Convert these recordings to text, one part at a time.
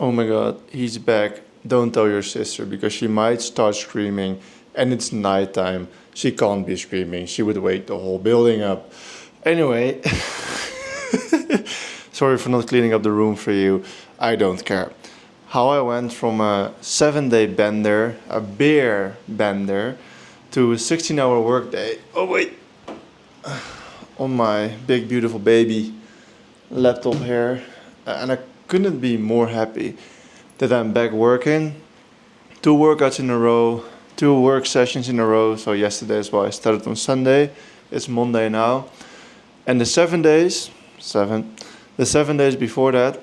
oh my god, he's back. Don't tell your sister because she might start screaming and it's nighttime. She can't be screaming. She would wake the whole building up. Anyway, sorry for not cleaning up the room for you. I don't care. How I went from a 7-day bender, a beer bender, to a 16-hour workday. Oh wait, on my big beautiful baby laptop here, and I couldn't be more happy that I'm back working. 2 workouts in a row, 2 work sessions in a row. So yesterday as well, I started on Sunday. It's Monday now, and the 7 days before that,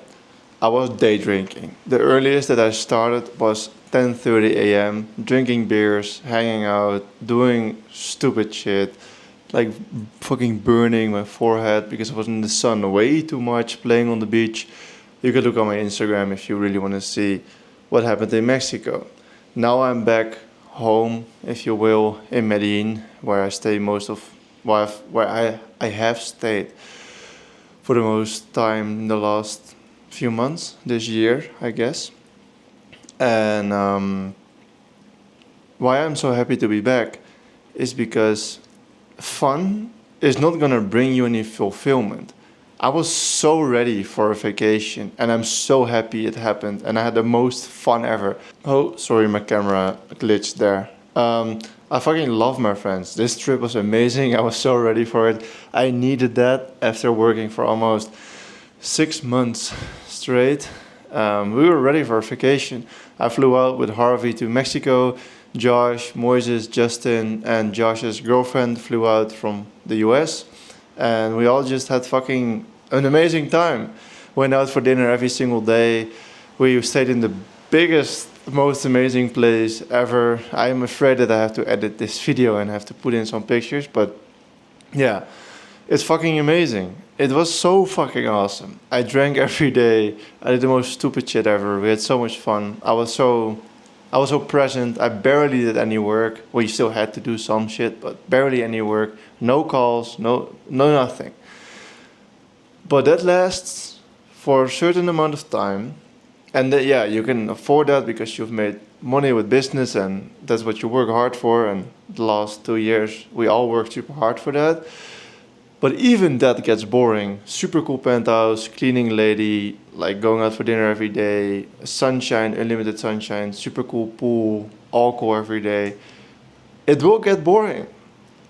I was day drinking. The earliest that I started was 10:30 a.m. drinking beers, hanging out, doing stupid shit, like fucking burning my forehead because I was in the sun way too much, playing on the beach. You can look on my Instagram if you really want to see what happened in Mexico. Now I'm back home, if you will, in Medellin, where I stay where I have stayed for the most time in the last few months, this year, I guess. And why I'm so happy to be back is because fun is not gonna bring you any fulfillment. I was so ready for a vacation and I'm so happy it happened and I had the most fun ever. Oh, sorry, my camera glitched there. I fucking love my friends. This trip was amazing. I was so ready for it. I needed that after working for almost 6 months straight. We were ready for a vacation. I flew out with Harvey to Mexico. Josh, Moises, Justin, and Josh's girlfriend flew out from the US. And we all just had fucking an amazing time. Went out for dinner every single day. We stayed in the biggest, most amazing place ever. I am afraid that I have to edit this video and have to put in some pictures, but yeah, it's fucking amazing. It was so fucking awesome. I drank every day. I did the most stupid shit ever. We had so much fun. I was so present. I barely did any work. Well, you still had to do some shit, but barely any work. No calls, no nothing. But that lasts for a certain amount of time. And yeah, you can afford that because you've made money with business and that's what you work hard for. And the last 2 years, we all worked super hard for that. But even that gets boring. Super cool penthouse, cleaning lady, like going out for dinner every day, sunshine, unlimited sunshine, super cool pool, alcohol every day. It will get boring.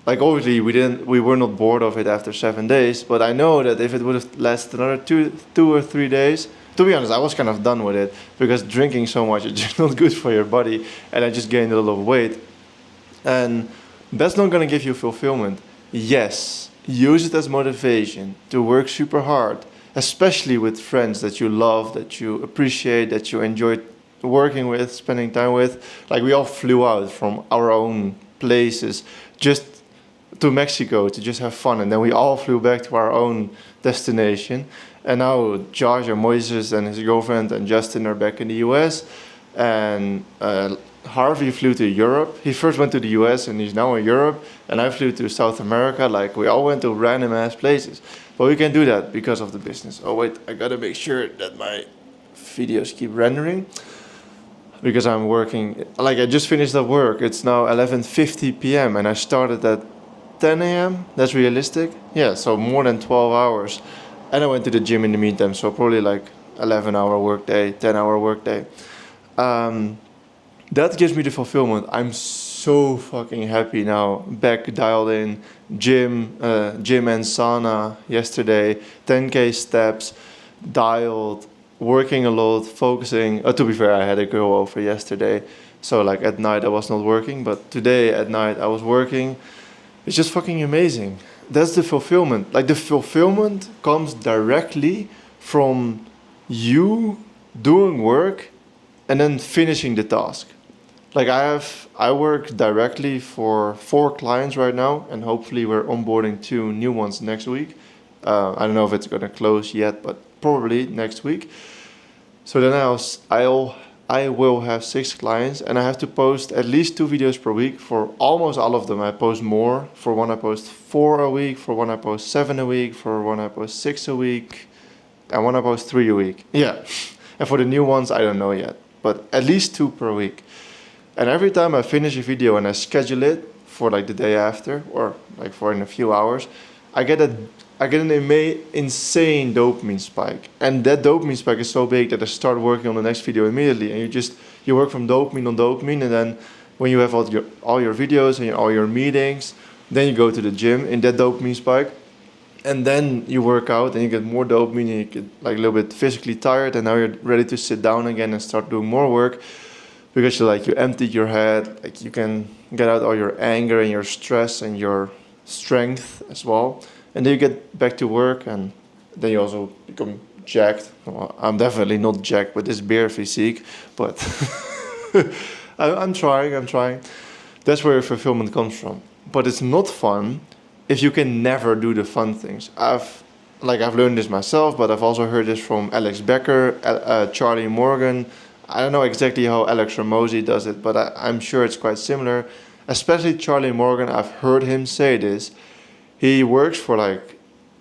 Like obviously we were not bored of it after 7 days, but I know that if it would have lasted another two or 3 days, to be honest, I was kind of done with it because drinking so much is just not good for your body, and I just gained a lot of weight, and that's not gonna give you fulfillment. Yes, use it as motivation to work super hard, especially with friends that you love, that you appreciate, that you enjoy working with, spending time with. Like we all flew out from our own places just to Mexico to just have fun, and then we all flew back to our own destination. And now Josh and Moises and his girlfriend and Justin are back in the US, and Harvey flew to Europe. He first went to the US and he's now in Europe, and I flew to South America. Like we all went to random ass places, but we can do that because of the business. Oh wait, I gotta make sure that my videos keep rendering because I'm working. Like I just finished up work. It's now 11:50 p.m. and I started at 10 a.m. That's realistic. Yeah, so more than 12 hours. And I went to the gym in the meantime, so probably like 11-hour workday, 10-hour workday. That gives me the fulfillment. I'm so fucking happy now. Back dialed in, gym and sauna yesterday, 10K steps, dialed, working a lot, focusing. To be fair, I had a girl over yesterday, so like at night I was not working, but today at night I was working. It's just fucking amazing. That's the fulfillment. Like the fulfillment comes directly from you doing work and then finishing the task. Like I work directly for 4 clients right now, and hopefully we're onboarding 2 new ones next week. I don't know if it's gonna close yet, but probably next week. So then I will have 6 clients, and I have to post at least 2 videos per week for almost all of them. I post more. For one I post 4 a week, for one I post 7 a week, for one I post 6 a week, and one I post 3 a week. Yeah. And for the new ones, I don't know yet, but at least 2 per week. And every time I finish a video and I schedule it for like the day after or like for in a few hours, I get a I get an insane dopamine spike. And that dopamine spike is so big that I start working on the next video immediately. And you work from dopamine on dopamine, and then when you have all your videos and all your meetings, then you go to the gym in that dopamine spike, and then you work out and you get more dopamine and you get like a little bit physically tired, and now you're ready to sit down again and start doing more work because you emptied your head, like you can get out all your anger and your stress and your strength as well, and then you get back to work, and then you also become jacked. Well, I'm definitely not jacked with this beer physique, but I'm trying. That's where fulfillment comes from. But it's not fun if you can never do the fun things. I've learned this myself, but I've also heard this from Alex Becker, Charlie Morgan. I don't know exactly how Alex Ramosi does it, but I'm sure it's quite similar. Especially Charlie Morgan, I've heard him say this. He works for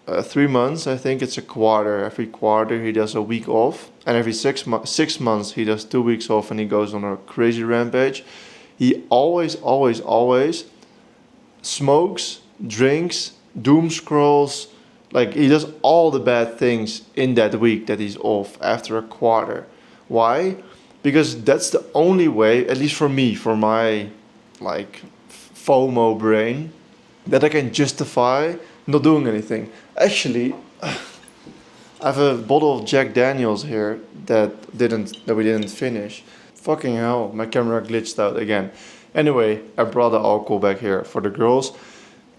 3 months, I think it's a quarter. Every quarter he does a week off, and every 6 months he does 2 weeks off, and he goes on a crazy rampage. He always smokes, drinks, doom scrolls, like he does all the bad things in that week that he's off after a quarter. Why? Because that's the only way, at least for me, for my FOMO brain, that I can justify not doing anything. Actually, I have a bottle of Jack Daniels here that we didn't finish. Fucking hell, my camera glitched out again. Anyway, I brought the alcohol back here for the girls.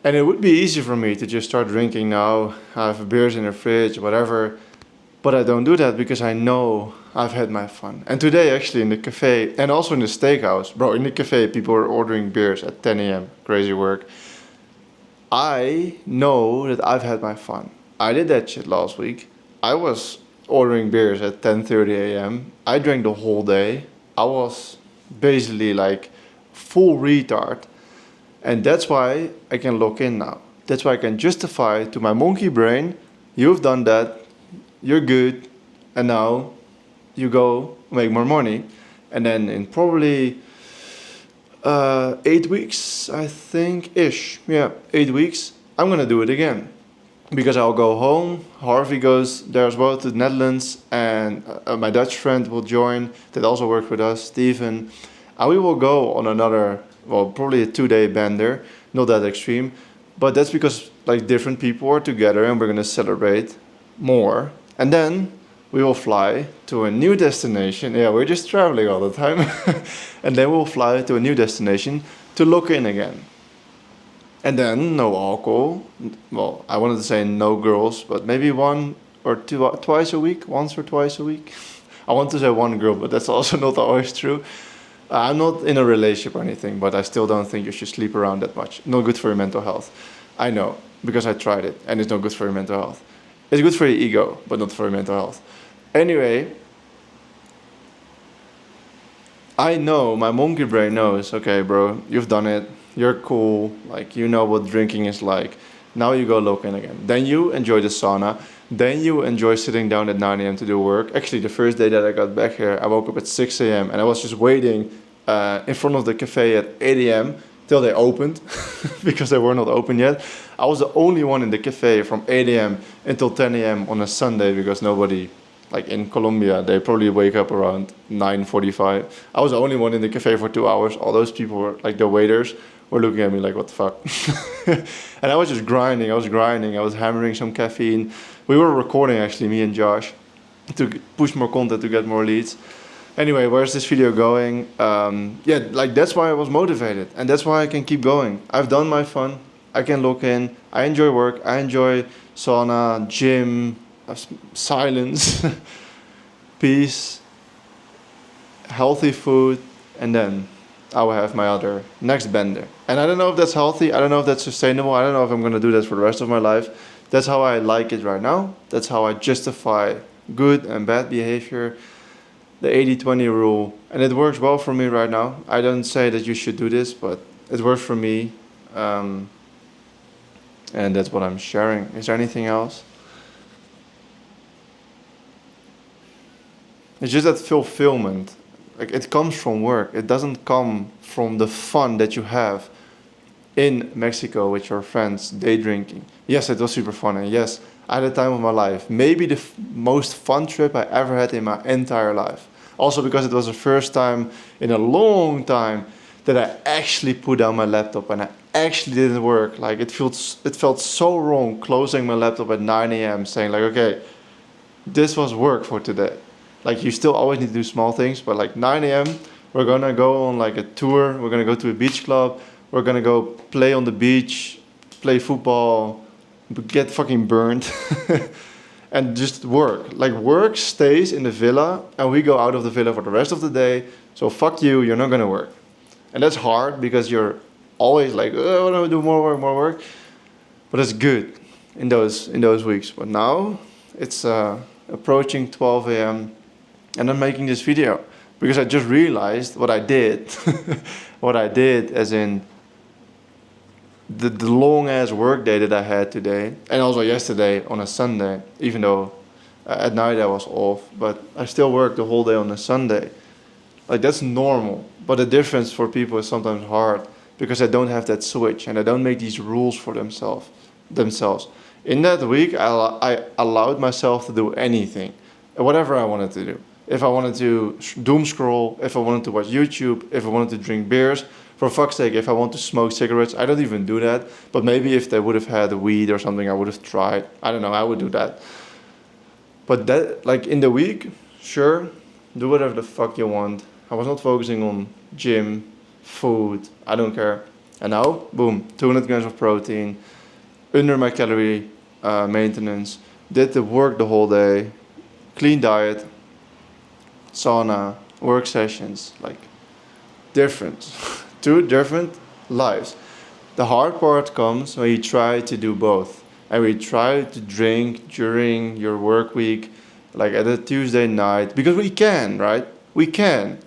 And it would be easy for me to just start drinking now, have beers in the fridge, whatever. But I don't do that because I know I've had my fun. And today, actually, in the cafe, and also in the steakhouse, bro, in the cafe, people are ordering beers at 10 a.m. Crazy work. I know that I've had my fun. I did that shit last week. I was ordering beers at 10:30 a.m. I drank the whole day. I was basically like full retard. And that's why I can lock in now. That's why I can justify to my monkey brain, you've done that, you're good, and now you go make more money. And then in probably 8 weeks, I think, 8 weeks, I'm gonna do it again. Because I'll go home, Harvey goes there as well to the Netherlands, and my Dutch friend will join, that also works with us, Steven. And we will go on another, probably a 2-day bender, not that extreme. But that's because different people are together and we're gonna celebrate more. And then we will fly to a new destination. Yeah, we're just traveling all the time. And then we'll fly to a new destination to lock in again. And then no alcohol. Well, I wanted to say no girls, but maybe once or twice a week. I want to say one girl, but that's also not always true. I'm not in a relationship or anything, but I still don't think you should sleep around that much. Not good for your mental health. I know, because I tried it, and it's not good for your mental health. It's good for your ego, but not for your mental health. Anyway, I know, my monkey brain knows, okay, bro, you've done it, you're cool, you know what drinking is like. Now you go lock in again. Then you enjoy the sauna. Then you enjoy sitting down at 9 a.m. to do work. Actually, the first day that I got back here, I woke up at 6 a.m. and I was just waiting in front of the cafe at 8 a.m. till they opened, because they were not open yet. I was the only one in the cafe from 8 a.m. until 10 a.m. on a Sunday, because nobody, in Colombia, they probably wake up around 9:45. I was the only one in the cafe for 2 hours. All those people were, the waiters, were looking at me like, what the fuck? And I was just grinding. I was hammering some caffeine. We were recording, actually, me and Josh, to push more content, to get more leads. Anyway, where's this video going? That's why I was motivated. And that's why I can keep going. I've done my fun. I can lock in. I enjoy work. I enjoy sauna, gym, silence, peace, healthy food, and then I will have my other next bender. And I don't know if that's healthy. I don't know if that's sustainable. I don't know if I'm going to do that for the rest of my life. That's how I like it right now. That's how I justify good and bad behavior. The 80-20 rule. And it works well for me right now. I don't say that you should do this, but it works for me. And that's what I'm sharing. Is there anything else? It's just that fulfillment, like it comes from work. It doesn't come from the fun that you have in Mexico with your friends, day drinking. Yes, it was super fun, and yes, I had the time of my life. Maybe the most fun trip I ever had in my entire life. Also because it was the first time in a long time that I actually put down my laptop and I actually didn't work. Like it felt so wrong closing my laptop at 9 a.m. saying like, okay, this was work for today. Like you still always need to do small things, but like 9 a.m. we're gonna go on like a tour. We're gonna go to a beach club. We're gonna go play on the beach, play football, get fucking burned, and just work. Like work stays in the villa, and we go out of the villa for the rest of the day. So fuck you, you're not gonna work, and that's hard because you're always like, oh, I want to do more work, more work. But it's good in those weeks. But now it's approaching 12 a.m. and I'm making this video because I just realized what I did. What I did, as in the long ass work day that I had today, and also yesterday on a Sunday, even though at night I was off, but I still worked the whole day on a Sunday. Like that's normal, but the difference for people is sometimes hard because they don't have that switch and they don't make these rules for themselves. In that week, I allowed myself to do anything, whatever I wanted to do. If I wanted to doom scroll, if I wanted to watch YouTube, if I wanted to drink beers, for fuck's sake, if I want to smoke cigarettes, I don't even do that. But maybe if they would have had weed or something, I would have tried. I don't know, I would do that. But that, like in the week, sure, do whatever the fuck you want. I was not focusing on gym, food, I don't care. And now, boom, 200 grams of protein, under my calorie maintenance, did the work the whole day, clean diet, sauna, work sessions, like different, two different lives. The hard part comes when you try to do both. And we try to drink during your work week, like at a Tuesday night, because we can, right? We can.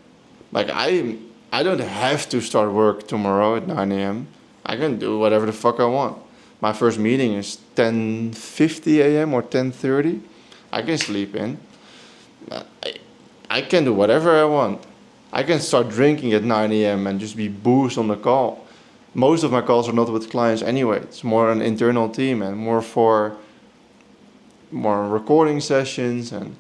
Like I don't have to start work tomorrow at 9 a.m. I can do whatever the fuck I want. My first meeting is 10:50 a.m. or 10:30. I can sleep in. I can do whatever I want. I can start drinking at 9 a.m. and just be boozed on the call. Most of my calls are not with clients anyway. It's more an internal team and more for more recording sessions and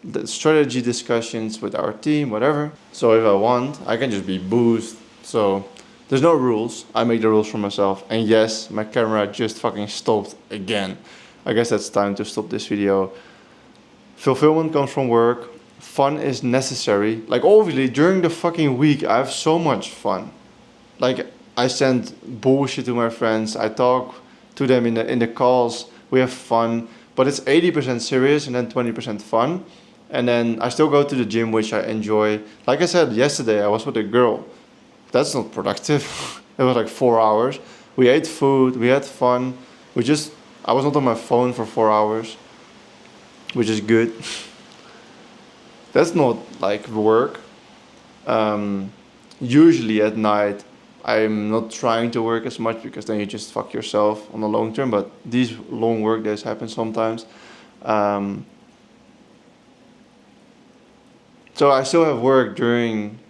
the strategy discussions with our team, whatever. So if I want, I can just be boozed. So there's no rules. I make the rules for myself. And yes, my camera just fucking stopped again. I guess that's time to stop this video. Fulfillment comes from work. Fun is necessary. Like obviously during the fucking week, I have so much fun. Like I send bullshit to my friends. I talk to them in the calls. We have fun, but it's 80% serious and then 20% fun. And then I still go to the gym, which I enjoy. Like I said yesterday, I was with a girl. That's not productive. It was like 4 hours. We ate food. We had fun. I was not on my phone for 4 hours, which is good. That's not like work. Usually at night, I'm not trying to work as much because then you just fuck yourself on the long term. But these long work days happen sometimes. So I still have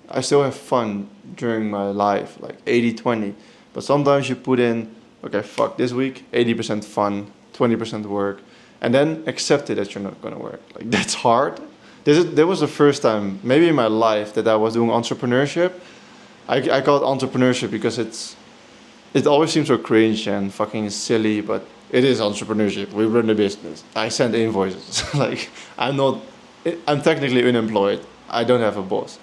I still have fun during my life, like 80-20. But sometimes you put in, okay, fuck, this week, 80% fun, 20% work. And then accept it that you're not gonna work. Like that's hard. That was the first time, maybe in my life, that I was doing entrepreneurship. I call it entrepreneurship because it always seems so cringe and fucking silly, but it is entrepreneurship. We run a business. I send invoices. Like I'm technically unemployed. I don't have a boss.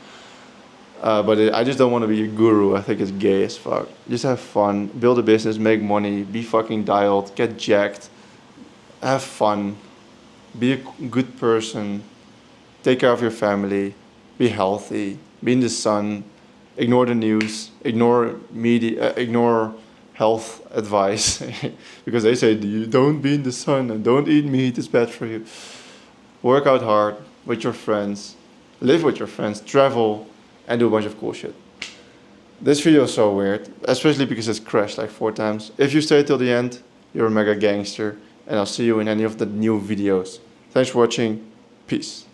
I just don't want to be a guru. I think it's gay as fuck. Just have fun, build a business, make money, be fucking dialed, get jacked, have fun, be a good person, take care of your family, be healthy, be in the sun, ignore the news, ignore media, ignore health advice because they say you don't be in the sun and don't eat meat, it's bad for you. Work out hard with your friends, live with your friends, travel, and do a bunch of cool shit. This video is so weird, especially because it's crashed like 4 times. If you stay till the end, you're a mega gangster, and I'll see you in any of the new videos. Thanks for watching. Peace.